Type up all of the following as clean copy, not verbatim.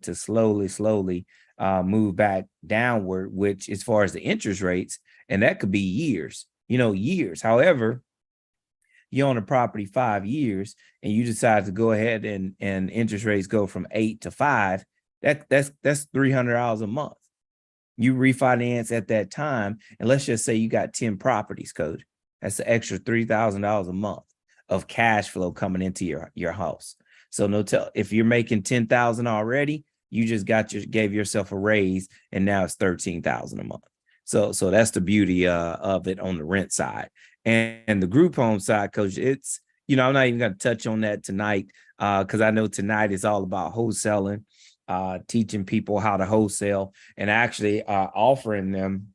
to slowly move back downward, which as far as the interest rates, and that could be years, years. However, you own a property 5 years and you decide to go ahead and interest rates go from 8 to 5, that's $300 a month. You refinance at that time, and let's just say you got 10 properties, coach. That's an extra $3,000 a month of cash flow coming into your house. So if you're making 10,000 already, you just gave yourself a raise, and now it's 13,000 a month. So that's the beauty of it on the rent side. And the group home side, coach, it's, I'm not even going to touch on that tonight because I know tonight is all about wholesaling, teaching people how to wholesale, and actually offering them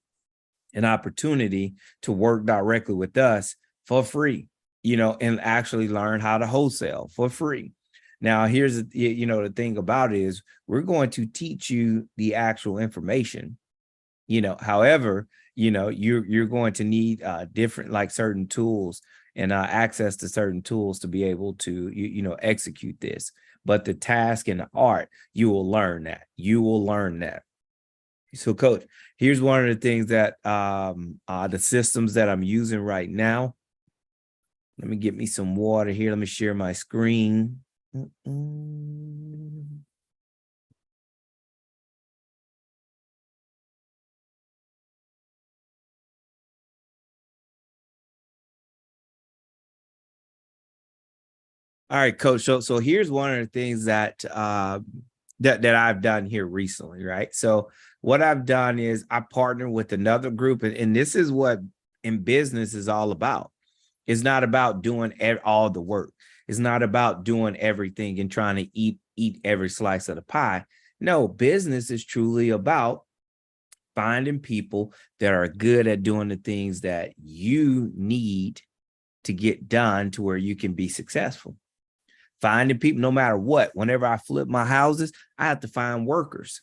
an opportunity to work directly with us for free, and actually learn how to wholesale for free. Now, here's, the thing about it is we're going to teach you the actual information, however, you're going to need different, like certain tools and access to certain tools to be able to, execute this. But the task and the art, you will learn that. You will learn that. So, coach, here's one of the things that the systems that I'm using right now. Let me get me some water here. Let me share my screen. All right, coach. So here's one of the things that that I've done here recently, right? So what I've done is I partner with another group, and this is what in business is all about. It's not about doing all the work. It's not about doing everything and trying to eat every slice of the pie. No, business is truly about finding people that are good at doing the things that you need to get done to where you can be successful. Finding people, no matter what. Whenever I flip my houses, I have to find workers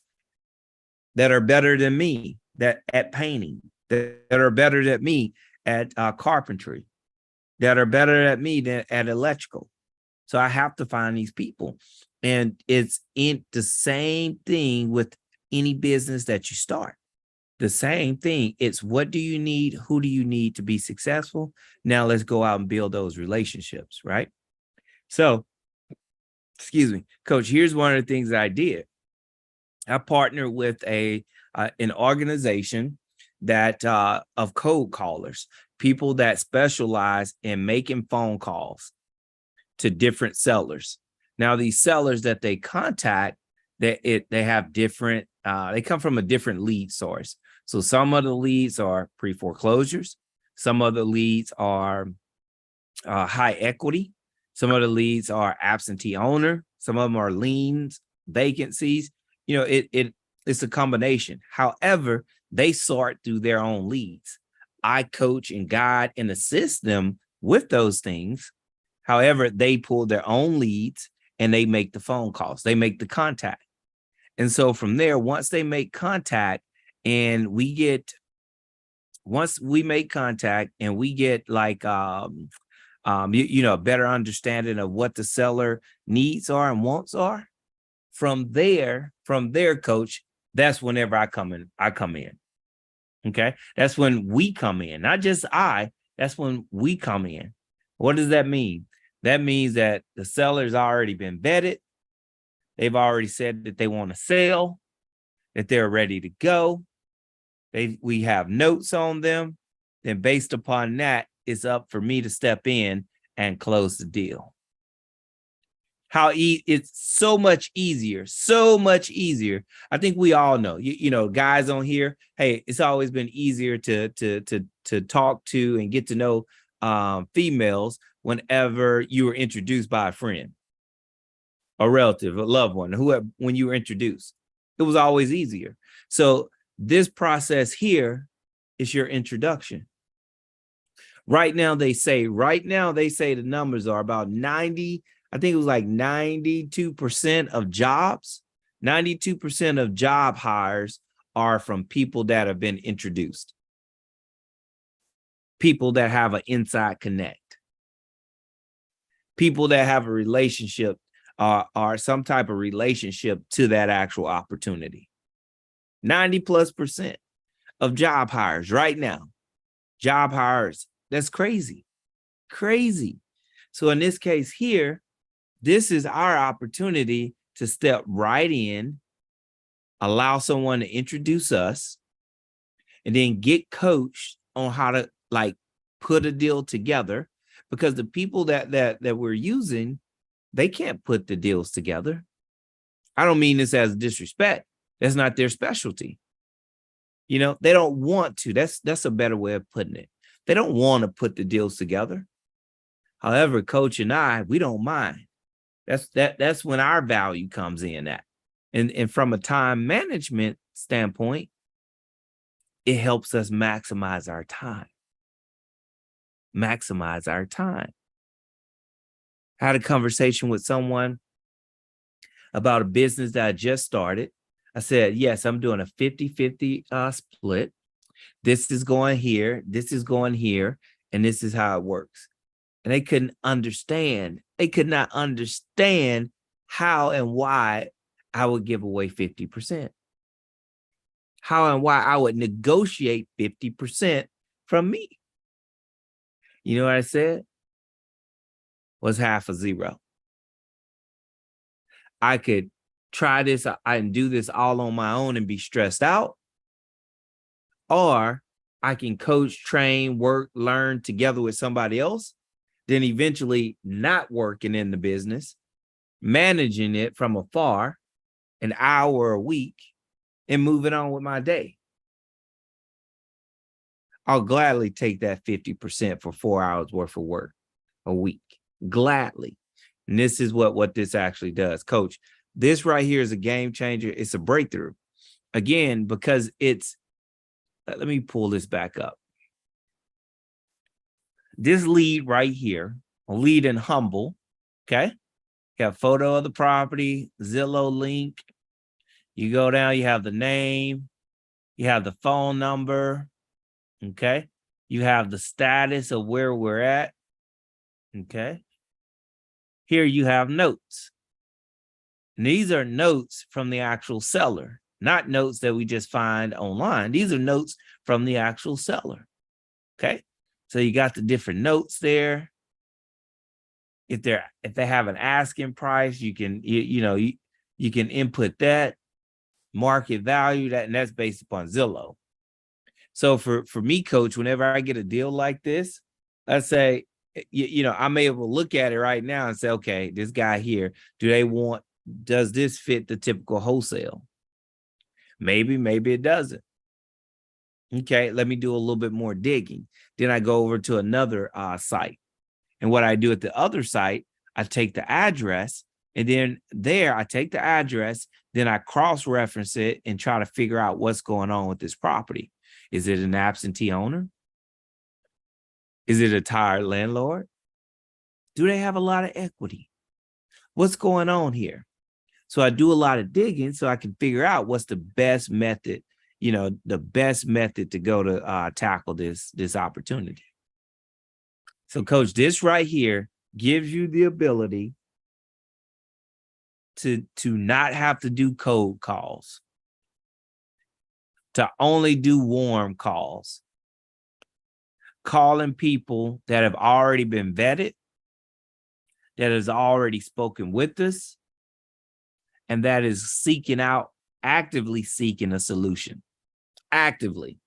that are better than me at painting, that are better than me at carpentry, that are better at me than at electrical. So I have to find these people. And it's in the same thing with any business that you start. The same thing. It's what do you need? Who do you need to be successful? Now let's go out and build those relationships, right? So, excuse me, coach, here's one of the things that I did. I partnered with an organization that of cold callers, people that specialize in making phone calls to different sellers. Now, these sellers that they contact, they have different, they come from a different lead source. So some of the leads are pre-foreclosures. Some of the leads are high equity. Some of the leads are absentee owner. Some of them are liens, vacancies. It's a combination. However, they sort through their own leads. I coach and guide and assist them with those things. However, they pull their own leads and they make the phone calls. They make the contact. And so from there, once they make contact and once we make contact and we get like, a better understanding of what the seller needs are and wants are, from there, coach, that's whenever I come in. Okay. That's when we come in, not just that's when we come in. What does that mean? That means that the seller's already been vetted. They've already said that they want to sell, that they're ready to go. We have notes on them. Then based upon that, it's up for me to step in and close the deal. It's so much easier. I think we all know, guys on here, hey, it's always been easier to talk to and get to know females whenever you were introduced by a friend, a relative, a loved one, when you were introduced. It was always easier. So this process here is your introduction. Right now they say the numbers are about 90, I think it was like 92% of jobs, 92% of job hires are from people that have been introduced. People that have an inside connect. People that have a relationship or some type of relationship to that actual opportunity. 90+% of job hires right now, job hires, that's crazy, crazy. So in this case here, this is our opportunity to step right in, allow someone to introduce us, and then get coached on how to like put a deal together, because the people that we're using, they can't put the deals together. I don't mean this as disrespect. That's not their specialty. You know, they don't want to. That's a better way of putting it. They don't want to put the deals together. However, Coach and I, we don't mind. That's when our value comes in at. And from a time management standpoint, it helps us maximize our time. Maximize our time. I had a conversation with someone about a business that I just started. I said, yes, I'm doing a 50-50 split. This is going here, this is going here, and this is how it works. And they couldn't understand. They could not understand how and why I would give away 50%. How and why I would negotiate 50% from me. You know what I said? Was half a zero. I could try this and do this all on my own and be stressed out. Or I can coach, train, work, learn together with somebody else, then eventually not working in the business, managing it from afar, an hour a week, and moving on with my day. I'll gladly take that 50% for 4 hours worth of work a week. Gladly. And this is what this actually does. Coach, this right here is a game changer. It's a breakthrough. Again, because it's, let me pull this back up. This lead right here, a lead in Humble, okay? Got a photo of the property, Zillow link. You go down, you have the name, you have the phone number, okay? You have the status of where we're at, okay? Here you have notes. And these are notes from the actual seller, not notes that we just find online. These are notes from the actual seller, okay? So you got the different notes there. If they have an asking price, you can you can input that, market value that, and that's based upon Zillow. So for me, Coach, whenever I get a deal like this, I say, I'm able to look at it right now and say, okay, this guy here, does this fit the typical wholesale? Maybe it doesn't. Okay, let me do a little bit more digging. Then I go over to another site. And what I do at the other site, I take the address, and then there I take the address, then I cross-reference it and try to figure out what's going on with this property. Is it an absentee owner? Is it a tired landlord? Do they have a lot of equity? What's going on here? So I do a lot of digging so I can figure out what's the best method, the best method to go to tackle this opportunity. So, Coach, this right here gives you the ability to not have to do cold calls, to only do warm calls, calling people that have already been vetted, that has already spoken with us, and that is actively seeking a solution. Actively.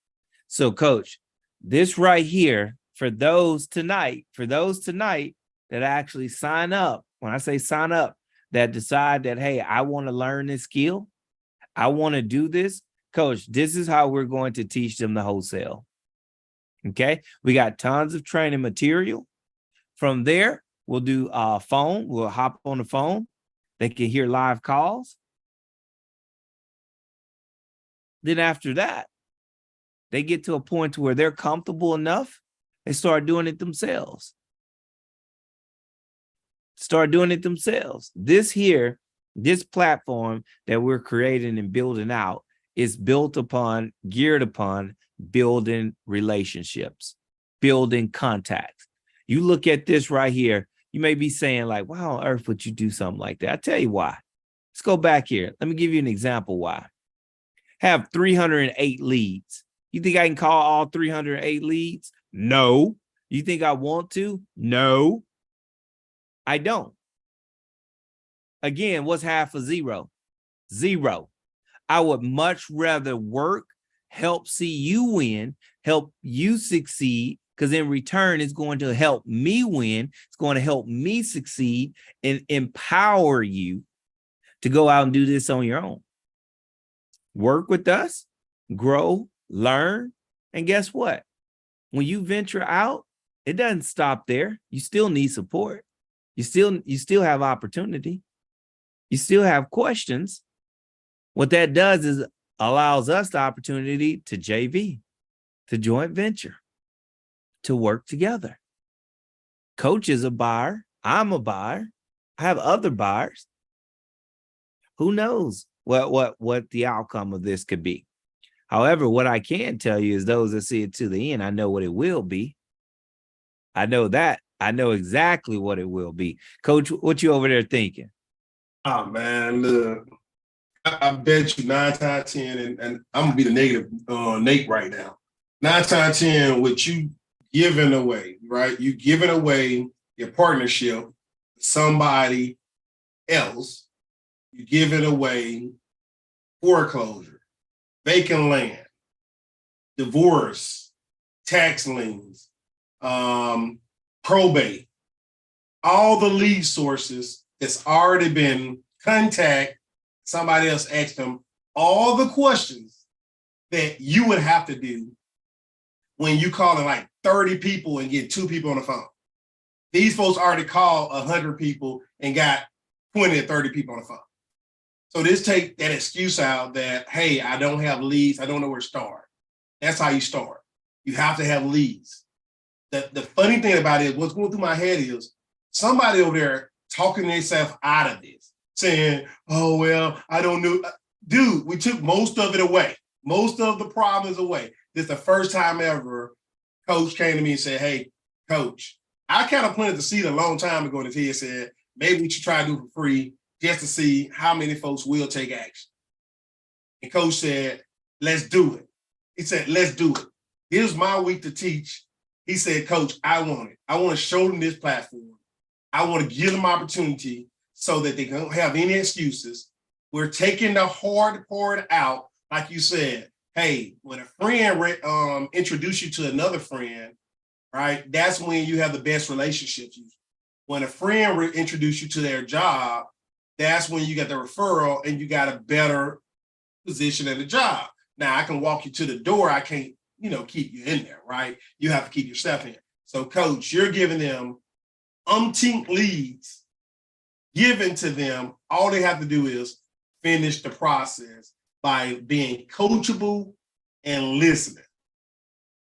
So, Coach, this right here, for those tonight that actually sign up, when I say sign up, that decide that, hey, I want to learn this skill, I want to do this, Coach, this is how we're going to teach them the wholesale. Okay, we got tons of training material. From there, we'll do phone. We'll hop on the phone. They can hear live calls. Then after that, they get to a point where they're comfortable enough, they start doing it themselves. This platform that we're creating and building out is geared upon building relationships, building contacts. You look at this right here. You may be saying like, why on earth would you do something like that? I tell you why. Let's go back here. Let me give you an example why. Have 308 leads. You think I can call all 308 leads? No. You think I want to? No, I don't. Again, what's half of zero? Zero. I would much rather work, help see you win, help you succeed, because in return, it's going to help me win. It's going to help me succeed and empower you to go out and do this on your own. Work with us, grow, learn, and guess what? When you venture out, it doesn't stop there. You still need support. You still have opportunity. You still have questions. What that does is allows us the opportunity to JV, to joint venture, to work together. Coach is a buyer. I'm a buyer. I have other buyers. Who knows what the outcome of this could be? However, what I can tell you is those that see it to the end, I know what it will be. I know that. I know exactly what it will be. Coach, what you over there thinking? Oh, man, look, I bet you 9 times 10, and I'm going to be the negative Nate right now. 9 times 10, what you giving away, right? You giving away your partnership to somebody else. You giving away foreclosure, vacant land, divorce, tax liens, probate, all the lead sources that's already been contact. Somebody else asked them all the questions that you would have to do when you calling like 30 people and get 2 people on the phone. These folks already called 100 people and got 20 or 30 people on the phone. So this take that excuse out that, hey, I don't have leads. I don't know where to start. That's how you start. You have to have leads. The funny thing about it is what's going through my head is somebody over there talking themselves out of this, saying, oh, well, I don't know. Dude, we took most of it away. Most of the problems away. This is the first time ever Coach came to me and said, hey, Coach, I kind of planted the seed a long time ago and he said, maybe we should try to do it for free just to see how many folks will take action. And Coach said, let's do it. He said, let's do it. Here's my week to teach. He said, Coach, I want it. I want to show them this platform. I want to give them opportunity so that they don't have any excuses. We're taking the hard part out. Like you said, hey, when a friend introduce you to another friend, right, that's when you have the best relationships. When a friend introduce you to their job, that's when you get the referral and you got a better position at the job. Now, I can walk you to the door. I can't, keep you in there, right? You have to keep yourself in. So, Coach, you're giving them umpteen leads given to them. All they have to do is finish the process by being coachable and listening.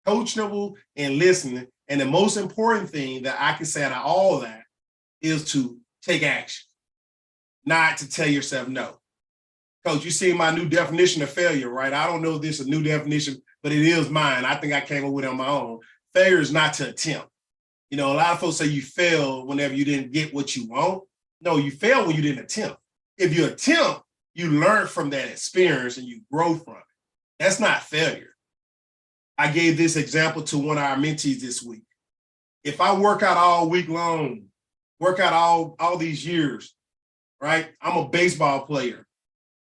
Coachable and listening. And the most important thing that I can say out of all that is to take action, not to tell yourself no. Coach, you see my new definition of failure, right? I don't know if this is a new definition, but it is mine. I think I came up with it on my own. Failure is not to attempt. A lot of folks say you fail whenever you didn't get what you want. No, you fail when you didn't attempt. If you attempt, you learn from that experience and you grow from it. That's not failure. I gave this example to one of our mentees this week. If I work out all week long, work out all these years, right? I'm a baseball player.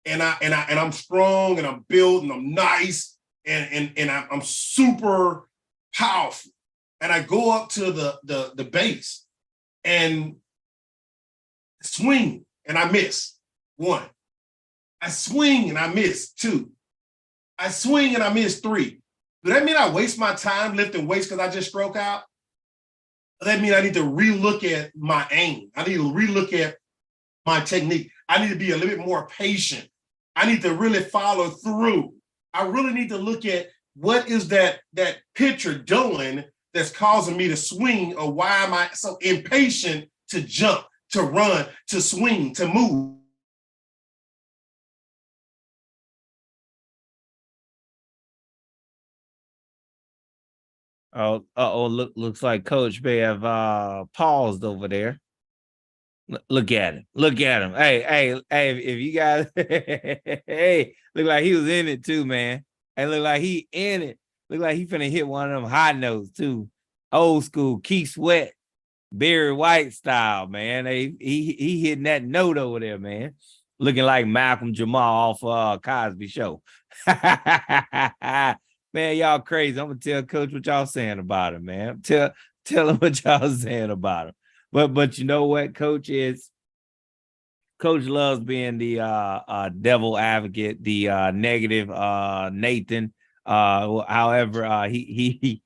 And I'm strong and I'm built and I'm nice and I'm super powerful. And I go up to the base and swing and I miss 1. I swing and I miss 2. I swing and I miss 3. Does that mean I waste my time lifting weights because I just stroke out? Does that mean I need to relook at my aim? I need to relook at my technique. I need to be a little bit more patient. I need to really follow through. I really need to look at what is that pitcher doing that's causing me to swing, or why am I so impatient to jump, to run, to swing, to move? Oh, looks like Coach may have paused over there. Look at him. Look at him. Hey, if you guys, hey, look like he was in it too, man. Hey, look like he in it. Look like he finna hit one of them high notes too. Old school Keith Sweat, Barry White style, man. Hey, he hitting that note over there, man. Looking like Malcolm Jamal off Cosby Show. Man, y'all crazy. I'm gonna tell Coach what y'all saying about him, man. Tell him what y'all saying about him. But you know what, Coach loves being the devil advocate, the negative Nathan. However, he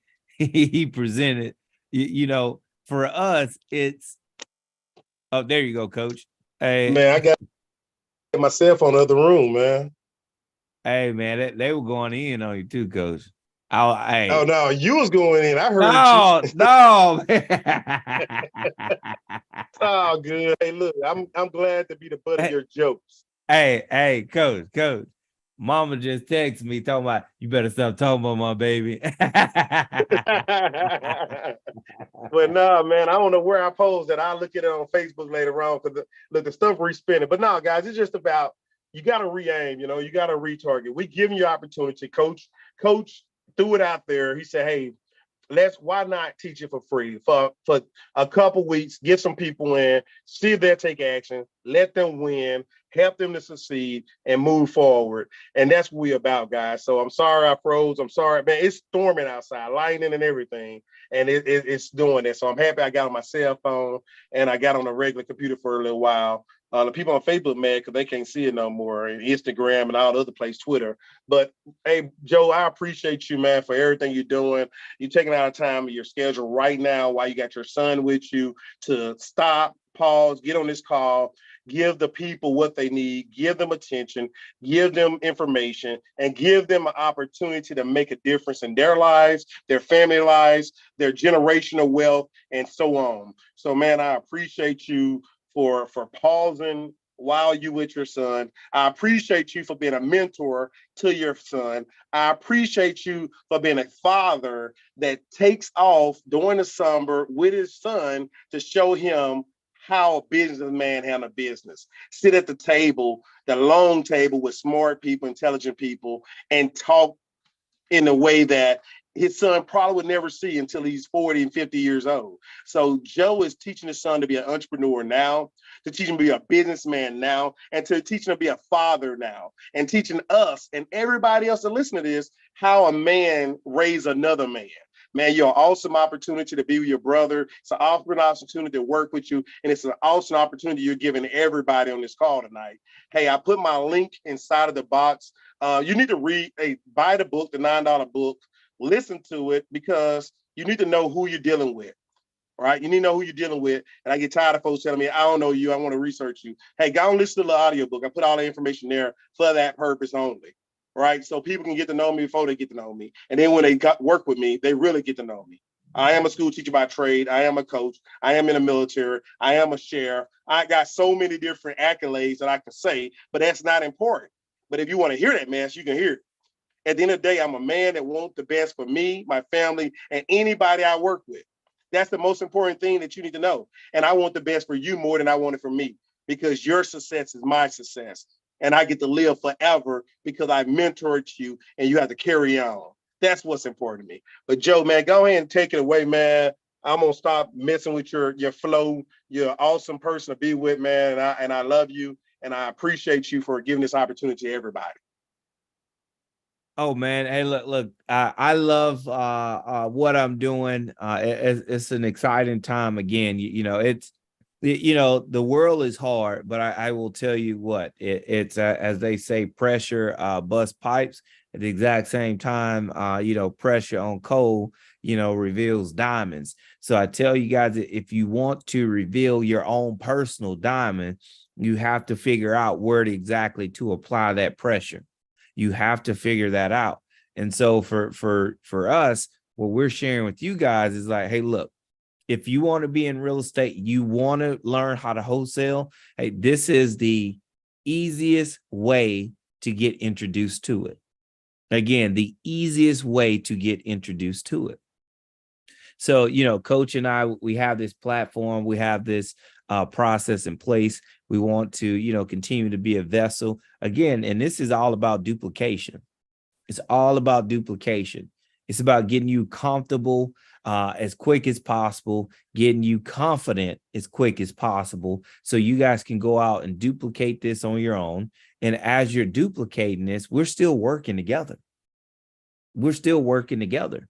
presented. You know, for us, it's oh, there you go, Coach. Hey, Man, I got myself on the other room, man. hey, man, they were going in on you too, Coach. Oh Hey, no, you was going in. I heard you. no. Oh, good. Hey, look, I'm glad to be the butt of your jokes. Hey, coach. Mama just texted me talking about you better stop talking about my baby. But nah, man, I don't know where I posed that. I'll look at it on Facebook later on because look, the stuff respinning. But no, guys, it's just about you got to re-aim. You know, you got to retarget. We giving you opportunity. Coach threw it out there. He said, "Hey, why not teach it for free for a couple weeks, get some people in, see if they'll take action, let them win, help them to succeed and move forward." And that's what we're about, guys. So I'm sorry I froze. I'm sorry, man. It's storming outside, lightning and everything. And it's doing it. So I'm happy I got on my cell phone and I got on a regular computer for a little while. The people on Facebook mad because they can't see it no more, and Instagram and all the other places, Twitter. But hey, Joe, I appreciate you, man, for everything you're doing. You're taking out time of your schedule right now while you got your son with you to stop, pause, get on this call, give the people what they need, give them attention, give them information, and give them an opportunity to make a difference in their lives, their family lives, their generational wealth, and so on. So, man, I appreciate you for pausing while you with your son. I appreciate you for being a mentor to your son. I appreciate you for being a father that takes off during the summer with his son to show him how a businessman handle business. Sit at the table, the long table with smart people, intelligent people, and talk in a way that his son probably would never see until he's 40 and 50 years old. So Joe is teaching his son to be an entrepreneur now, to teach him to be a businessman now, and to teach him to be a father now, and teaching us and everybody else that listen to this how a man raise another man. Man, you're an awesome opportunity to be with your brother. It's an awesome opportunity to work with you. And it's an awesome opportunity you're giving everybody on this call tonight. Hey, I put my link inside of the box. You need to buy the book, the $9 book, listen to it because you need to know who you're dealing with. Right? You need to know who you're dealing with. And I get tired of folks telling me, I don't know you. I want to research you. Hey, go and listen to the audiobook. I put all the information there for that purpose only. Right? So people can get to know me before they get to know me. And then when they work with me, they really get to know me. I am a school teacher by trade. I am a coach. I am in the military. I am a sheriff. I got so many different accolades that I can say, but that's not important. But if you want to hear that, man, you can hear it. At the end of the day, I'm a man that wants the best for me, my family, and anybody I work with. That's the most important thing that you need to know. And I want the best for you more than I want it for me because your success is my success. And I get to live forever because I mentored you and you have to carry on. That's what's important to me. But Joe, man, go ahead and take it away, man. I'm gonna stop messing with your flow. You're an awesome person to be with, man. And I love you and I appreciate you for giving this opportunity to everybody. Oh man, hey, look, I love what I'm doing. It's an exciting time again. You know, the world is hard, but I will tell you what, it's as they say, pressure bust pipes. At the exact same time, pressure on coal, reveals diamonds. So I tell you guys, if you want to reveal your own personal diamond, you have to figure out where exactly to apply that pressure. You have to figure that out. And so for us, what we're sharing with you guys is like, hey, look, if you want to be in real estate, you want to learn how to wholesale, hey, this is the easiest way to get introduced to it. Again, the easiest way to get introduced to it. So, Coach and I, we have this platform, we have this process in place. We want to, continue to be a vessel again. And this is all about duplication. It's all about duplication. It's about getting you comfortable as quick as possible, getting you confident as quick as possible, so you guys can go out and duplicate this on your own. And as you're duplicating this, we're still working together. We're still working together.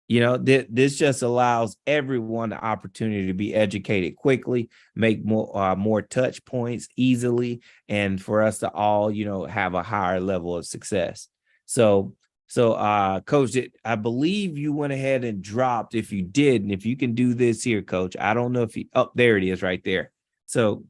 This just allows everyone the opportunity to be educated quickly, make more touch points easily, and for us to all, have a higher level of success. So, Coach, I believe you went ahead and dropped. If you did, and if you can do this here, Coach, I don't know if there it is right there. So,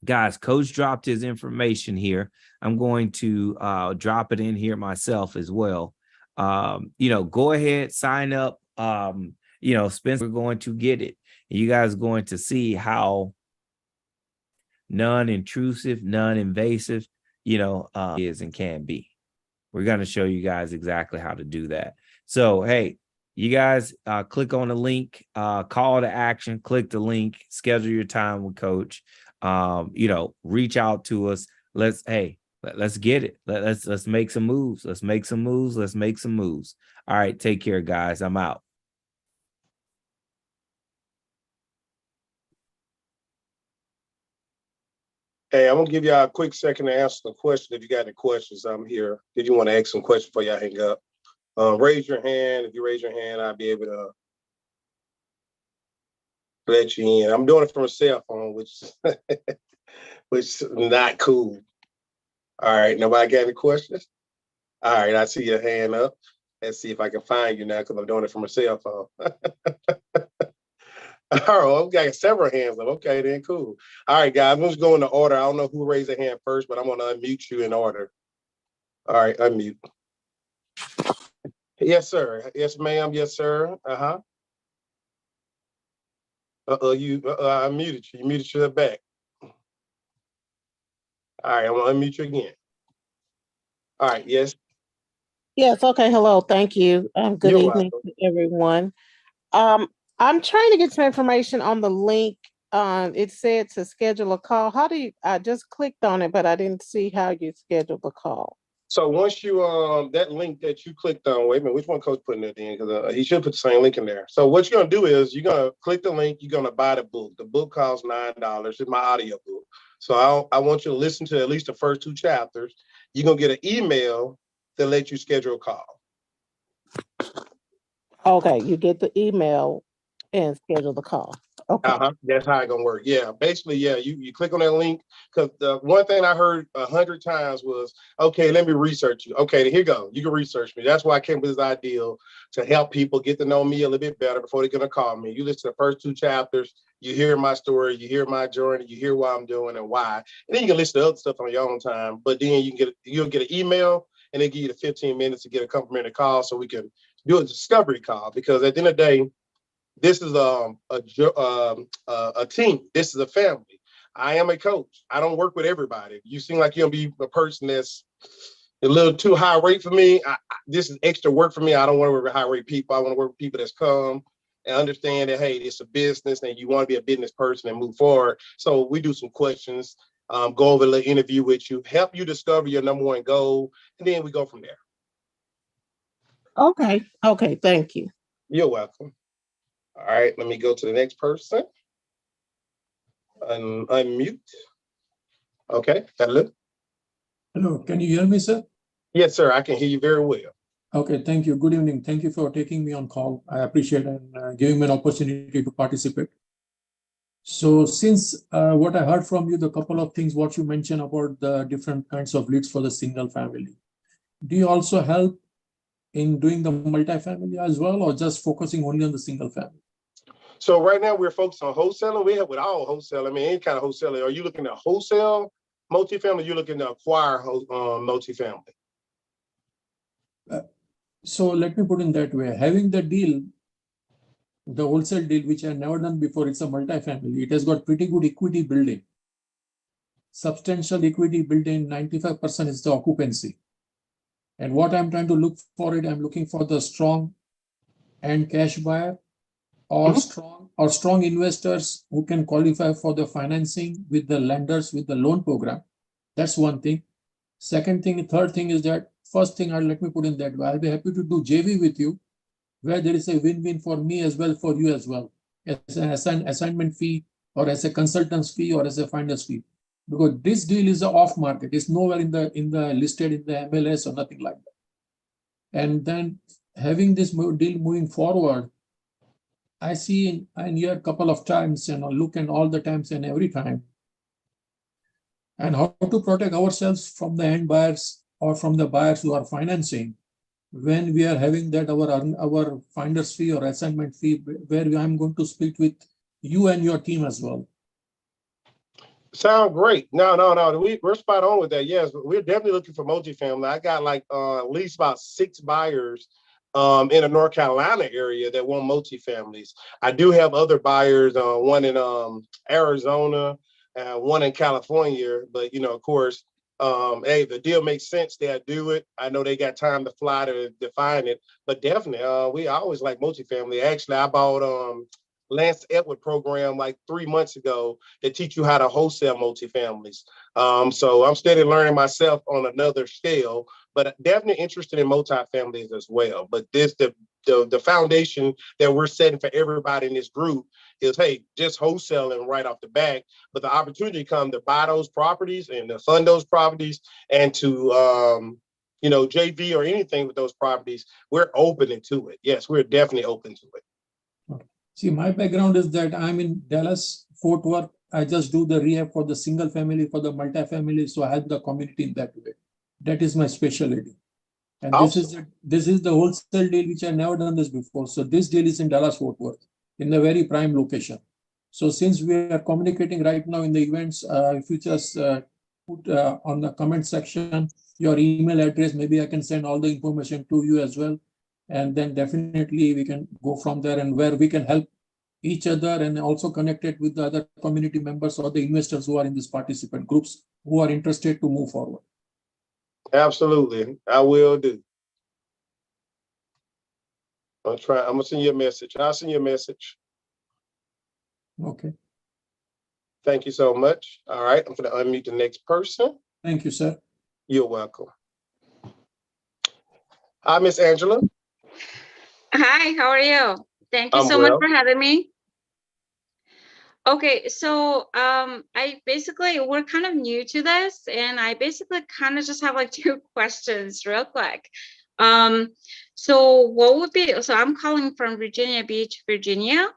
guys, Coach dropped his information here. I'm going to drop it in here myself as well. Go ahead, sign up. Spencer, we're going to get it. You guys are going to see how non-intrusive, non-invasive, is and can be. We're going to show you guys exactly how to do that. So, hey, you guys click on the link, call to action, click the link, schedule your time with Coach. Reach out to us. Let's get it. Let's make some moves. Let's make some moves. All right. Take care, guys. I'm out. Hey, I'm gonna give y'all a quick second to answer the question. If you got any questions, I'm here. Did you want to ask some questions before y'all hang up? Raise your hand. If you raise your hand, I'll be able to let you in. I'm doing it from a cell phone, which is not cool. All right, nobody got any questions? All right, I see your hand up. Let's see if I can find you now, because I'm doing it from a cell phone. Oh, I've got several hands up. Okay, then cool. All right, guys, I'm just going to order. I don't know who raised their hand first, but I'm going to unmute you in order. All right, unmute. Yes, sir. Yes, ma'am. Yes, sir. Uh-huh. I muted you. You muted you back. All right, I'm going to unmute you again. All right, yes. Yes, okay, hello, thank you. Good You're evening welcome. to everyone. I'm trying to get some information on the link. It said to schedule a call. I just clicked on it, but I didn't see how you schedule the call. So once you, that link that you clicked on, wait a minute, which one Coach putting it in? Because he should put the same link in there. So what you're going to do is you're going to click the link. You're going to buy the book. The book costs $9. It's my audio book. So I want you to listen to at least the first 2 chapters. You're going to get an email that lets you schedule a call. Okay, you get the email and schedule the call. Okay. That's how it's gonna work. Yeah, basically, yeah. You click on that link, because the one thing I heard 100 times was, okay, let me research you. Okay, here you go. You can research me. That's why I came with this ideal to help people get to know me a little bit better before they're gonna call me. You listen to the first 2 chapters, you hear my story, you hear my journey, you hear what I'm doing and why, and then you can listen to other stuff on your own time. But then you'll get an email, and they give you the 15 minutes to get a complimentary call, so we can do a discovery call. Because at the end of the day, this is a team. This is a family. I am a coach. I don't work with everybody. You seem like you'll be a person that's a little too high rate for me. This is extra work for me. I don't want to work with high rate people. I want to work with people that's calm and understand that, hey, it's a business and you want to be a business person and move forward. So we do some questions, go over a little interview with you, help you discover your number 1 goal, and then we go from there. Okay. Okay. Thank you. You're welcome. All right, let me go to the next person. Unmute. Okay, hello. Hello, can you hear me, sir? Yes, sir, I can hear you very well. Okay, thank you. Good evening. Thank you for taking me on call. I appreciate it and giving me an opportunity to participate. So since what I heard from you, the couple of things, what you mentioned about the different kinds of leads for the single family, do you also help in doing the multifamily as well, or just focusing only on the single family? So right now we're focused on wholesaling. We have with all wholesale. I mean, any kind of wholesaler. Are you looking at wholesale multifamily? You're looking to acquire multifamily? So let me put in that way. Having the deal, the wholesale deal, which I never done before, it's a multifamily. It has got pretty good equity building. Substantial equity building, 95% is the occupancy. And what I'm trying to look for I'm looking for the strong and cash buyer or Mhm. strong investors who can qualify for the financing with the lenders with the loan program. That's one thing. Second thing, third thing is that first thing, let me put in that way. I'll be happy to do JV with you, where there is a win-win for me as well, for you as well, as an assignment fee, or as a consultant's fee, or as a finder's fee. Because this deal is off market. It's nowhere in the listed in the MLS or nothing like that. And then having this deal moving forward, I see and hear a couple of times and look in all the times and every time, and how to protect ourselves from the end buyers or from the buyers who are financing when we are having that our finder's fee or assignment fee, where I'm going to speak with you and your team as well. Sound great. No. We're spot on with that. Yes, we're definitely looking for multifamily. I got like at least about 6 buyers in the North Carolina area that want multifamilies. I do have other buyers, one in Arizona, one in California. But of course, hey, if the deal makes sense, they'll do it. I know they got time to fly to define it, but definitely, we always like multifamily. Actually, I bought Lance Edward program like 3 months ago that teach you how to wholesale multifamilies. So I'm steady learning myself on another scale, but definitely interested in multifamilies as well. But the foundation that we're setting for everybody in this group is, hey, just wholesaling right off the bat, but the opportunity come to buy those properties and to fund those properties and to JV or anything with those properties. We're open to it. Yes, we're definitely open to it. See, my background is that I'm in Dallas, Fort Worth. I just do the rehab for the single family, for the multifamily. So I help the community in that way. That is my specialty. And Awesome. this is the wholesale deal, which I never done this before. So this deal is in Dallas, Fort Worth, in the very prime location. So since we are communicating right now in the events, if you just put on the comment section your email address, maybe I can send all the information to you as well. And then definitely we can go from there, and where we can help each other and also connect it with the other community members or the investors who are in these participant groups who are interested to move forward. Absolutely. I will do. I'm gonna send you a message. I'll send you a message. Okay. Thank you so much. All right. I'm going to unmute the next person. Thank you, sir. You're welcome. Hi, Miss Angela. Hi, how are you? Thank you I'm so much well. for having me. Okay, so we're kind of new to this, and I basically kind of just have like 2 questions real quick. So I'm calling from Virginia Beach, Virginia.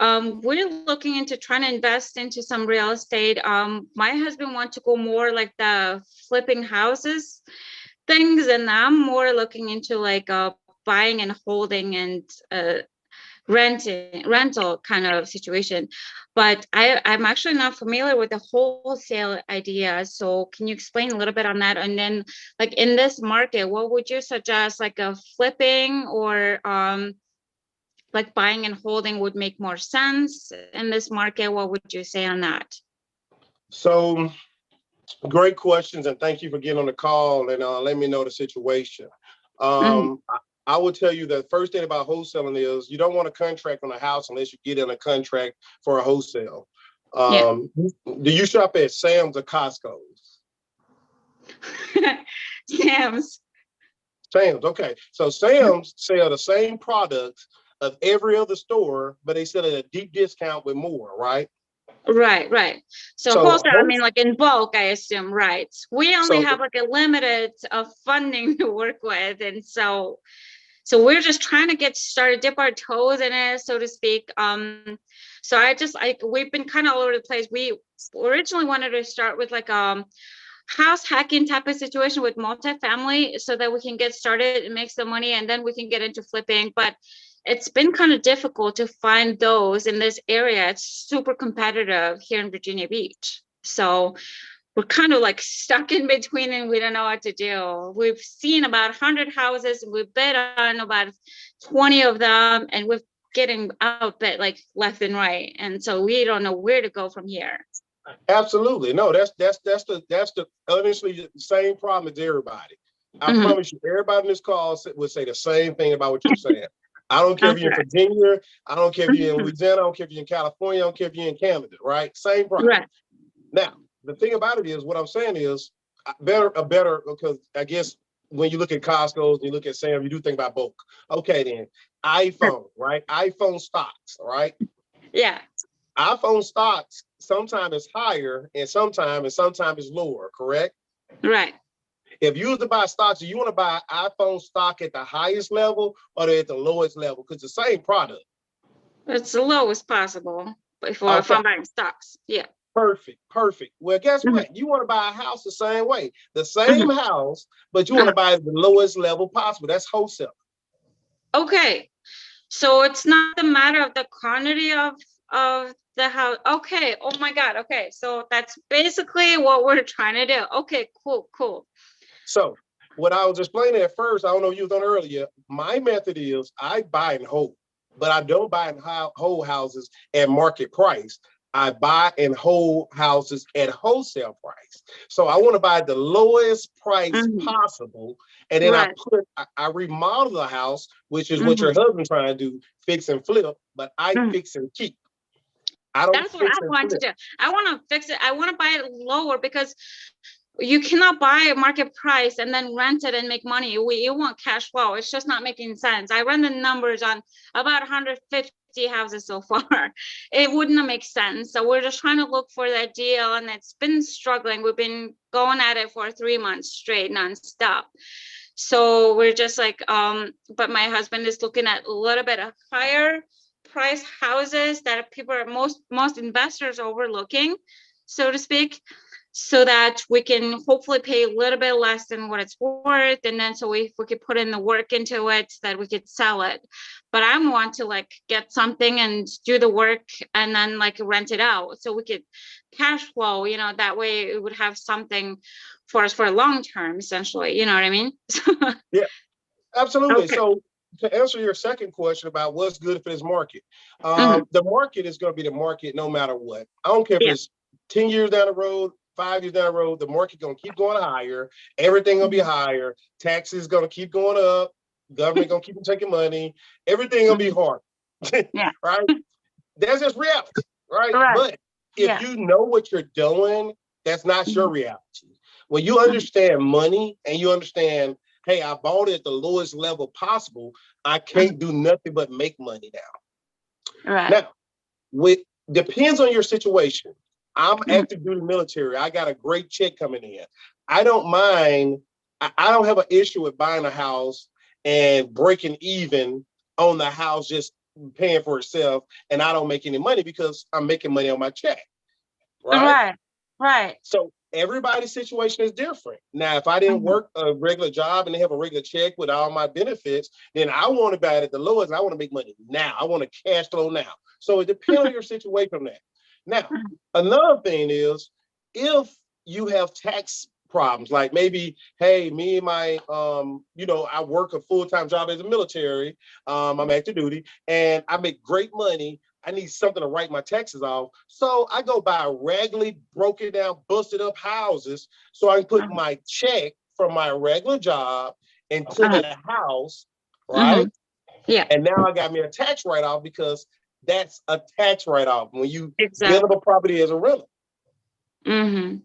We're looking into trying to invest into some real estate. My husband wants to go more like the flipping houses things, and I'm more looking into like buying and holding and rental kind of situation. But I'm actually not familiar with the wholesale idea. So can you explain a little bit on that? And then like in this market, what would you suggest, like a flipping or like buying and holding would make more sense in this market? What would you say on that? So great questions, and thank you for getting on the call and let me know the situation. I will tell you the first thing about wholesaling is you don't want a contract on a house unless you get in a contract for a wholesale. Yeah. Do you shop at Sam's or Costco's? Sam's. Sam's, okay. So Sam's sell the same products of every other store, but they sell at a deep discount with more, right? Right. So wholesale, I mean, like in bulk, I assume, right? We only have like a limited funding to work with, and so we're just trying to get started, dip our toes in it, so to speak. So we've been kind of all over the place. We originally wanted to start with like house hacking type of situation with multifamily, so that we can get started and make some money, and then we can get into flipping. But it's been kind of difficult to find those in this area. It's super competitive here in Virginia Beach. So we're kind of like stuck in between and we don't know what to do. We've seen about 100 houses. We've bid on about 20 of them, and we're getting outbid like left and right. And so we don't know where to go from here. Absolutely. No, that's the honestly the same problem as everybody. I promise you, everybody in this call would say the same thing about what you're saying. I don't care if you're in Okay. Virginia. I don't care if you're in Mhm. Louisiana. I don't care if you're in California. I don't care if you're in Canada, right? Same price. Right. Now, the thing about it is, what I'm saying is because I guess when you look at Costco's and you look at Sam, you do think about bulk. Okay, then iPhone, right? iPhone stocks, right? Yeah. iPhone stocks sometimes is higher and sometimes it's lower, correct? Right. If you was to buy stocks, do you want to buy iPhone stock at the highest level or at the lowest level? Because it's the same product. It's the lowest possible if Okay. I'm buying stocks. Yeah. Perfect. Well, guess Mhm. what? You want to buy a house the same way, the same house, but you want to buy it at the lowest level possible. That's wholesale. Okay. So it's not the matter of the quantity of the house. Okay. Oh my God. Okay. So that's basically what we're trying to do. Okay. Cool. So what I was explaining at first, I don't know if you was on earlier, my method is I buy and hold, but I don't buy and hold houses at market price. I buy and hold houses at wholesale price. So I want to buy the lowest price Mhm. possible. And then Right. I remodel the house, which is what Mhm. your husband's trying to do, fix and flip, but I Mhm. fix and keep. I don't That's what fix I and want to flip. do. I want to fix it. I want to buy it lower because you cannot buy a market price and then rent it and make money. You want cash flow. It's just not making sense. I run the numbers on about 150 houses so far. It wouldn't make sense. So we're just trying to look for that deal, and it's been struggling. We've been going at it for 3 months straight, nonstop. So we're just like, but my husband is looking at a little bit of higher price houses that people are most investors are overlooking, so to speak, so that we can hopefully pay a little bit less than what it's worth. And then so if we could put in the work into it, that we could sell it. But I want to like get something and do the work and then like rent it out so we could cash flow, that way it would have something for us for a long term, essentially. You know what I mean? Yeah, absolutely. Okay. So to answer your second question about what's good for this market, Mhm. the market is going to be the market no matter what. I don't care if Yeah. it's 10 years down the road, 5 years down the road, the market going to keep going higher. Everything going to be higher. Taxes going to keep going up. Government going to keep taking money. Everything going to be hard. Yeah. Right? That's just reality. Right? Right. But if Yeah. you know what you're doing, that's not your reality. When you understand money and you understand, hey, I bought it at the lowest level possible, I can't do nothing but make money now. Right. Now, with depends on your situation. I'm active duty military. I got a great check coming in. I don't mind. I don't have an issue with buying a house and breaking even on the house, just paying for itself, and I don't make any money because I'm making money on my check. Right? Right. So everybody's situation is different. Now, if I didn't work a regular job and they have a regular check with all my benefits, then I want to buy it at the lowest. I want to make money now. I want to cash flow now. So it depends on your situation on that. Now, another thing is if you have tax problems, like maybe, hey, me and my, I work a full-time job as a military. I'm active duty and I make great money. I need something to write my taxes off. So I go buy regularly broken down, busted up houses so I can put my check from my regular job into that house, right? Yeah. And now I got me a tax write-off because that's a tax write-off when you build up Exactly. a property as a rental. Mm-hmm.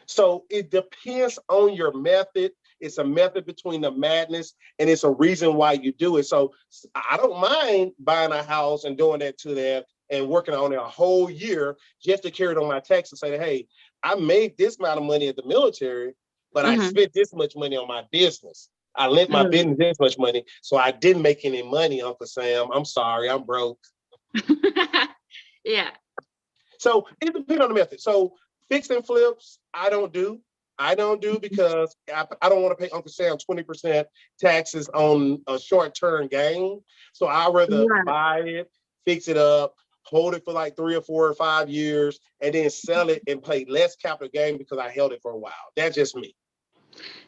So it depends on your method. It's a method between the madness and it's a reason why you do it. So I don't mind buying a house and doing that to that and working on it a whole year just to carry it on my tax and say, hey, I made this amount of money at the military, but I spent this much money on my business. I lent my business this much money, so I didn't make any money, Uncle Sam. I'm sorry, I'm broke. Yeah. So it depends on the method. So fix and flips, I don't do because I don't want to pay Uncle Sam 20% taxes on a short-term gain. So I'd rather buy it, fix it up, hold it for like 3 or 4 or 5 years, and then sell it and pay less capital gain because I held it for a while. That's just me.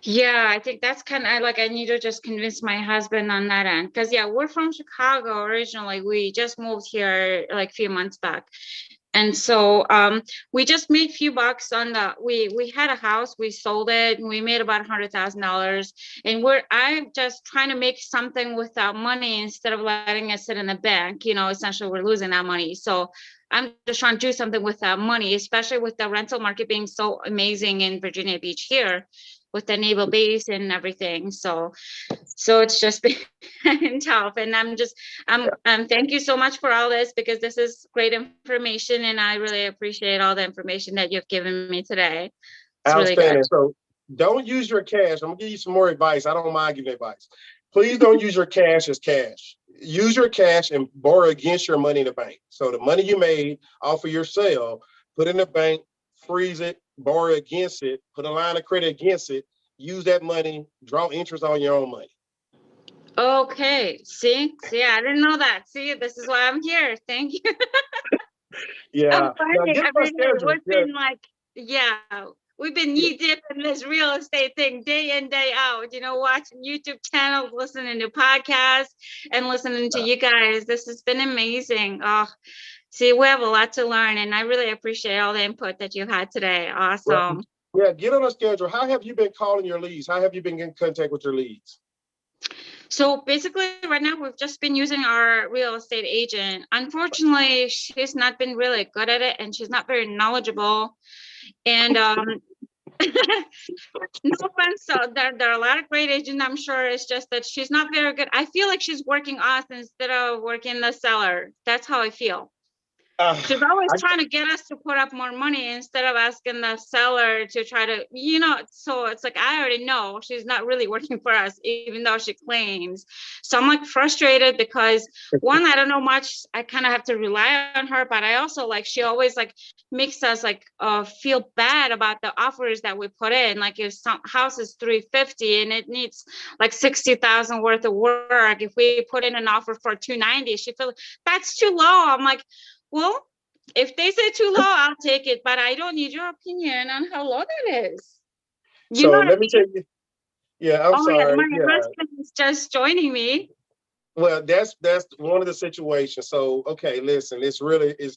Yeah, I think that's kind of like I need to just convince my husband on that end. Because, yeah, we're from Chicago originally. We just moved here like a few months back. And so we just made a few bucks on we had a house, we sold it, and we made about $100,000. And I'm just trying to make something with that money instead of letting it sit in the bank. You know, essentially we're losing that money. So I'm just trying to do something with that money, especially with the rental market being so amazing in Virginia Beach here with the naval base and everything. So it's just been tough. And I'm thank you so much for all this, because this is great information. And I really appreciate all the information that you've given me today. It's Outstanding. really good. So don't use your cash. I'm gonna give you some more advice. I don't mind giving advice. Please don't use your cash as cash. Use your cash and borrow against your money in the bank. So the money you made off of your sale, put in the bank, freeze it, borrow against it, put a line of credit against it, use that money, draw interest on your own money. Okay. See, I didn't know that. See, this is why I'm here. Thank you. Yeah. I'm finding Now, every day. We've been like, we've been knee deep in this real estate thing day in, day out, you know, watching YouTube channels, listening to podcasts, and listening to you guys. This has been amazing. Oh, see, we have a lot to learn, and I really appreciate all the input that you had today. Awesome. Yeah, get on a schedule. How have you been calling your leads? How have you been in contact with your leads? So basically right now we've just been using our real estate agent. Unfortunately, she's not been really good at it, and she's not very knowledgeable. And no offense, so there are a lot of great agents, I'm sure. It's just that she's not very good. I feel like she's working us instead of working the seller. That's how I feel. She's always trying to get us to put up more money instead of asking the seller to try to, you know, so it's like, I already know she's not really working for us, even though she claims. So I'm like frustrated because one, I don't know much. I kind of have to rely on her, but I also like, she always like makes us like feel bad about the offers that we put in. Like if some house is $350 and it needs like $60,000 worth of work, if we put in an offer for $290, she feels that's too low. I'm like, well, if they say too low, I'll take it, but I don't need your opinion on how low that is. You know, let me tell you. Yeah, I'm sorry. Yeah, my husband is just joining me. Well, that's one of the situations. So, okay, listen, it's really it's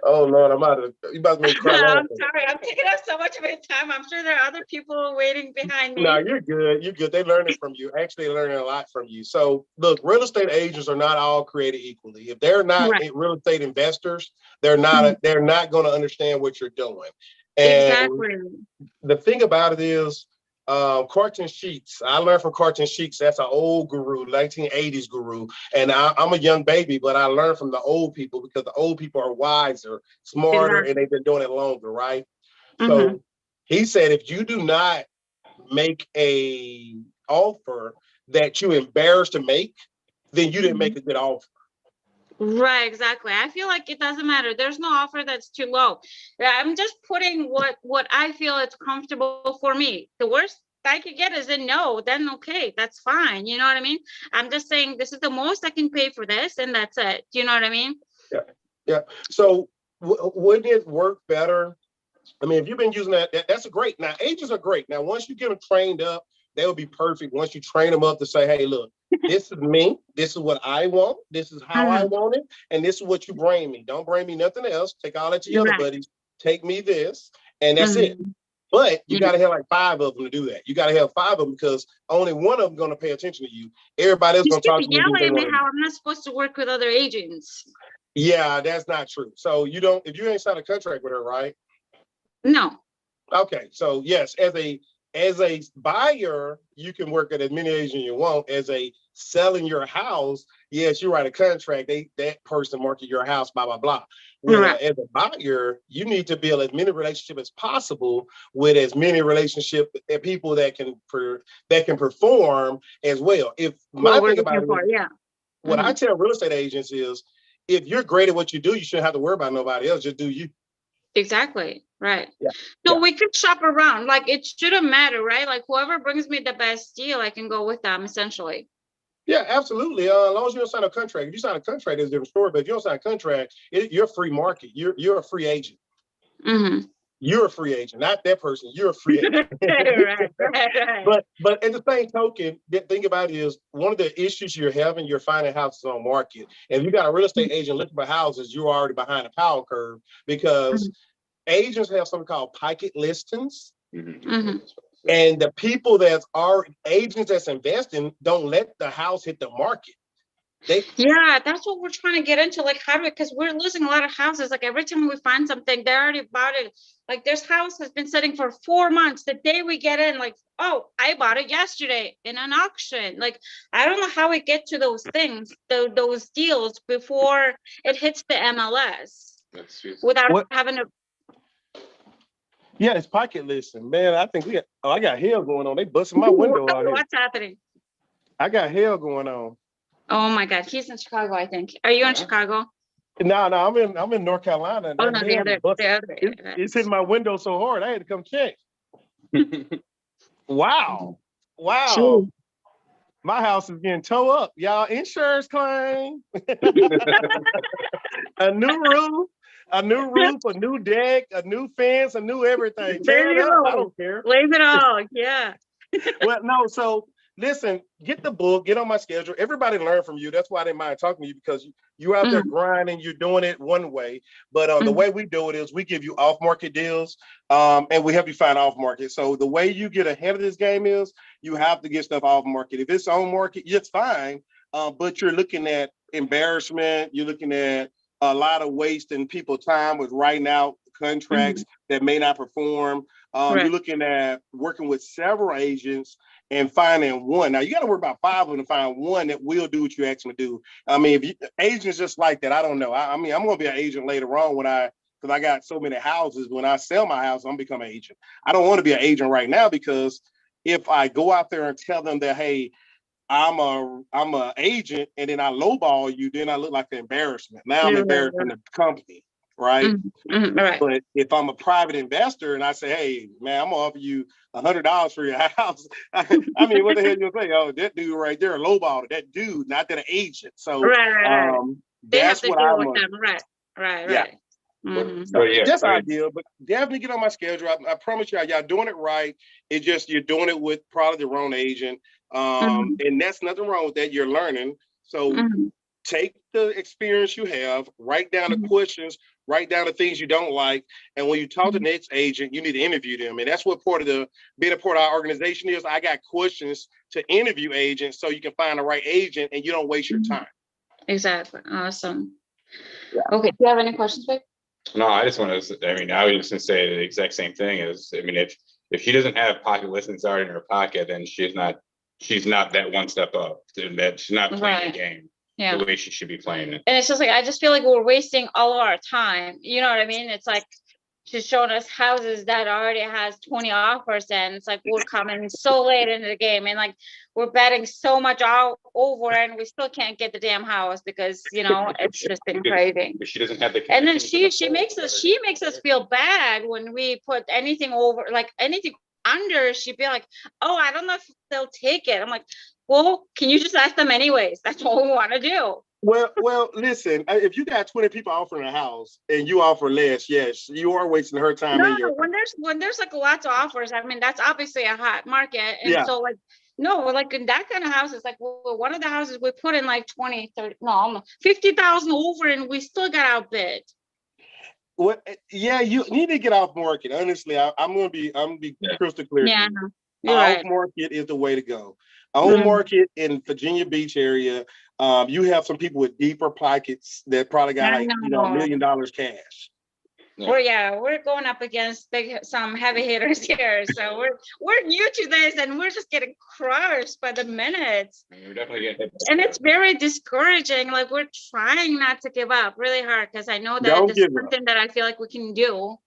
oh Lord, you about to make me cry. I'm sorry, I'm taking up so much of your time. I'm sure there are other people waiting behind me. No, you're good. You're good. They're learning from you. Actually, they're learning a lot from you. So, look, real estate agents are not all created equally. If they're not real estate investors, they're not going to understand what you're doing. And exactly. The thing about it is, Carton Sheets. I learned from Carton Sheets. That's an old guru, 1980s guru. And I'm a young baby, but I learned from the old people because the old people are wiser, smarter, and they've been doing it longer, right? So he said, if you do not make a offer that you embarrassed to make, then you didn't make a good offer. Right, exactly. I feel like it doesn't matter. There's no offer that's too low. I'm just putting what I feel is comfortable for me. The worst I could get is a no, then okay, that's fine. You know what I mean? I'm just saying this is the most I can pay for this, and that's it. Do you know what I mean? Yeah. So wouldn't it work better? I mean, if you've been using that's a great. Now, agents are great. Now, once you get them trained up, they'll be perfect. Once you train them up to say, hey, look, this is me. This is what I want. This is how I want it. And this is what you bring me. Don't bring me nothing else. Take all that to your other buddies. Take me this. And that's it. But you got to have like 5 of them to do that. You got to have 5 of them because only one of them going to pay attention to you. Everybody else going to talk to you. Yelling at me how I'm not supposed to work with other agents. Yeah, that's not true. So if you ain't signed a contract with her, right? No. Okay, so yes, as a buyer, you can work at as many agents you want. As a selling your house, yes, you write a contract. That person market your house, blah blah blah. As a buyer, you need to build as many relationships as possible with as many relationship people that can perform as well. If my thing about it, what I tell real estate agents is, if you're great at what you do, you shouldn't have to worry about nobody else. Just do you. Exactly. Right. So we could shop around. Like it shouldn't matter, right? Like whoever brings me the best deal, I can go with them essentially. Yeah, absolutely. As long as you don't sign a contract. If you sign a contract, it's a different story. But if you don't sign a contract, you're free market. You're a free agent. You're a free agent, not that person. You're a free agent. right. But at the same token, the thing about it is one of the issues you're having, you're finding houses on market. And if you got a real estate agent looking for houses, you're already behind the power curve because agents have something called pocket listings. Mm-hmm. And the people that are agents that's investing don't let the house hit the market. Yeah, that's what we're trying to get into. Like, how do, because we're losing a lot of houses. Like, every time we find something, they already bought it. Like, this house has been sitting for 4 months. The day we get in, like, oh, I bought it yesterday in an auction. Like, I don't know how we get to those things, those deals before it hits the MLS without having to. Yeah, it's pocket listing, man. I think I got hell going on. They busting my window out here. What's happening? I got hell going on. Oh my God, he's in Chicago, I think. Are you in Chicago? No, I'm in North Carolina. And oh no, the other. It's hitting my window so hard. I had to come check. Wow. True. My house is getting towed up, y'all. Insurance claim. a new roof, a new deck, a new fence, a new everything. Tear it up. I don't care. Leave it all. Yeah. Well, no, so listen, get the book, get on my schedule. Everybody learn from you. That's why I didn't mind talking to you, because you're out there grinding, you're doing it one way. But the way we do it is we give you off-market deals, and we help you find off-market. So the way you get ahead of this game is you have to get stuff off-market. If it's on-market, it's fine, but you're looking at embarrassment. You're looking at a lot of wasting people's time with writing out contracts that may not perform. You're looking at working with several agents and finding one. Now you got to work about 5 of them to find one that will do what you ask them to do. I mean, if agents just like that, I don't know. I mean, I'm going to be an agent later on because I got so many houses. When I sell my house, I'm going to become an agent. I don't want to be an agent right now, because if I go out there and tell them that, hey, I'm a agent, and then I lowball you, then I look like an embarrassment. Now I'm embarrassing the company. Right. Right. But if I'm a private investor and I say, hey, man, I'm gonna offer you $100 for your house. I mean, what the hell you gonna say? Oh, that dude right there, lowballer, that dude, not that agent. So that's what I'm with them. Right. So that's ideal, but definitely get on my schedule. I promise y'all doing it right. It's just you're doing it with probably the wrong agent. And that's nothing wrong with that. You're learning. So take the experience you have, write down the questions, write down the things you don't like. And when you talk to the next agent, you need to interview them. And that's what being a part of our organization is. I got questions to interview agents so you can find the right agent and you don't waste your time. Exactly. Awesome. Yeah. Okay. Do you have any questions, babe? No, I just want to, I mean, I was just going to say the exact same thing is, I mean, if she doesn't have pocket listings already in her pocket, then she's not that one step up. That she's not playing the game the way she should be playing it. And it's just like, I just feel like we're wasting all of our time. You know what I mean? It's like she's showing us houses that already has 20 offers, and it's like we're coming so late into the game, and like we're betting so much over, and we still can't get the damn house because it's just been crazy. She doesn't have the. And then she makes us feel bad when we put anything over, like anything under. She'd be like, "Oh, I don't know if they'll take it." I'm like, well, can you just ask them anyways? That's what we want to do. Well, listen, if you got 20 people offering a house and you offer less, yes, you are wasting her time. No, when there's like lots of offers, I mean, that's obviously a hot market. And so like, no, like in that kind of houses, like one of the houses we put in like 20, 30, no, almost 50,000 over, and we still got outbid. Well, yeah, you need to get off market. Honestly, I'm gonna be crystal clear. Yeah, off market is the way to go. On market in Virginia Beach area, you have some people with deeper pockets that probably got $1 million cash. We're going up against some heavy hitters here. So we're new to this, and we're just getting crushed by the minutes. We're definitely getting hit. And it's very discouraging. Like, we're trying not to give up really hard, because I know that this is something that I feel like we can do.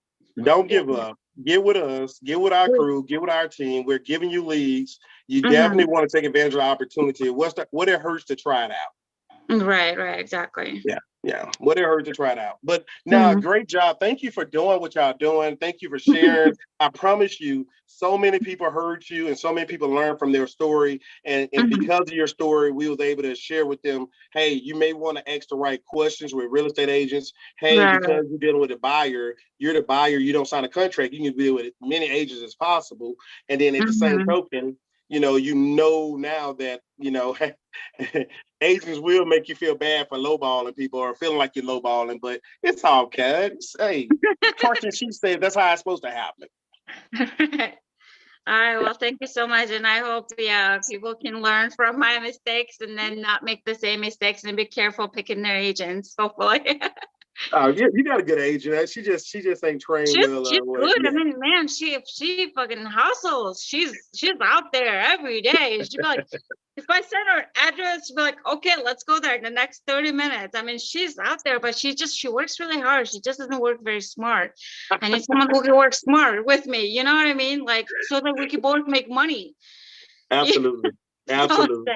Don't give up. Get with us. Get with our crew. Get with our team. We're giving you leads. You definitely want to take advantage of the opportunity. What it hurts to try it out. Right, exactly. Yeah, what it hurt to try it out. But no, great job. Thank you for doing what y'all doing. Thank you for sharing. I promise you, so many people heard you and so many people learned from their story. And because of your story, we was able to share with them, hey, you may want to ask the right questions with real estate agents. Hey, because you're dealing with a buyer, you're the buyer, you don't sign a contract, you can deal with as many agents as possible. And then at the same token, you know now that, agents will make you feel bad for lowballing people or feeling like you're lowballing, but it's all good. Hey, Carson, she said that's how it's supposed to happen. All right, well, thank you so much. And I hope people can learn from my mistakes and then not make the same mistakes and be careful picking their agents, hopefully. You got a good agent. She just ain't trained she's well. good. I mean, man, she fucking hustles. She's out there every day. She'd be like, if I send her address, she'd be like, okay, let's go there in the next 30 minutes. I mean, she's out there, but she works really hard. She just doesn't work very smart. I need someone who can work smart with me. You know what I mean? Like, so that we can both make money. Absolutely. Absolutely.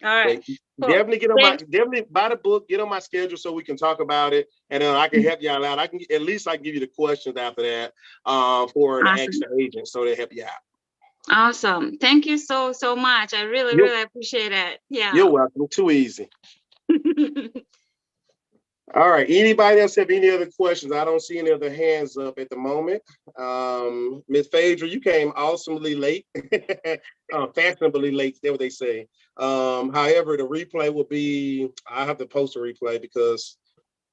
All right. Cool. Definitely buy the book, get on my schedule so we can talk about it, and then I can help y'all out. I can give you the questions after that for the extra agents so they help you out. Awesome. Thank you so much. I really appreciate it. Yeah. You're welcome. Too easy. All right. Anybody else have any other questions? I don't see any other hands up at the moment. Ms. Phaedra, you came awesomely late. Fashionably late, that's what they say. However, the replay will be, I have to post a replay because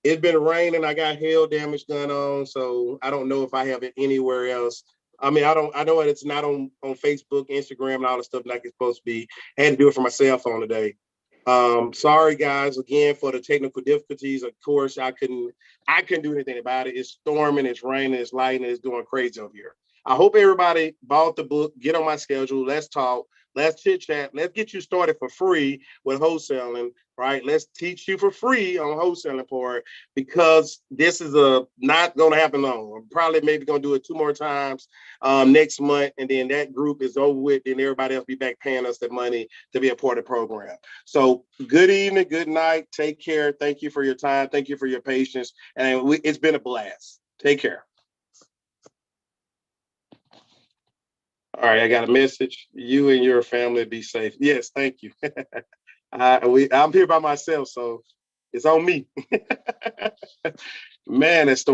it's been raining. I got hail damage going on. So I don't know if I have it anywhere else. I mean, I know it's not on Facebook, Instagram, and all the stuff like it's supposed to be. I had to do it for my cell phone today. Sorry guys again for the technical difficulties. Of course, I couldn't do anything about it. It's storming, it's raining, it's lightning, it's doing crazy over here. I hope everybody bought the book, get on my schedule, let's talk, let's chit chat, let's get you started for free with wholesaling, right? Let's teach you for free on wholesaling part because this is not going to happen long. I'm probably maybe going to do it 2 more times next month, and then that group is over with, then everybody else be back paying us the money to be a part of the program. So good evening, good night, take care. Thank you for your time. Thank you for your patience. And it's been a blast. Take care. All right, I got a message. You and your family be safe. Yes, thank you. I'm here by myself, so it's on me. Man, it's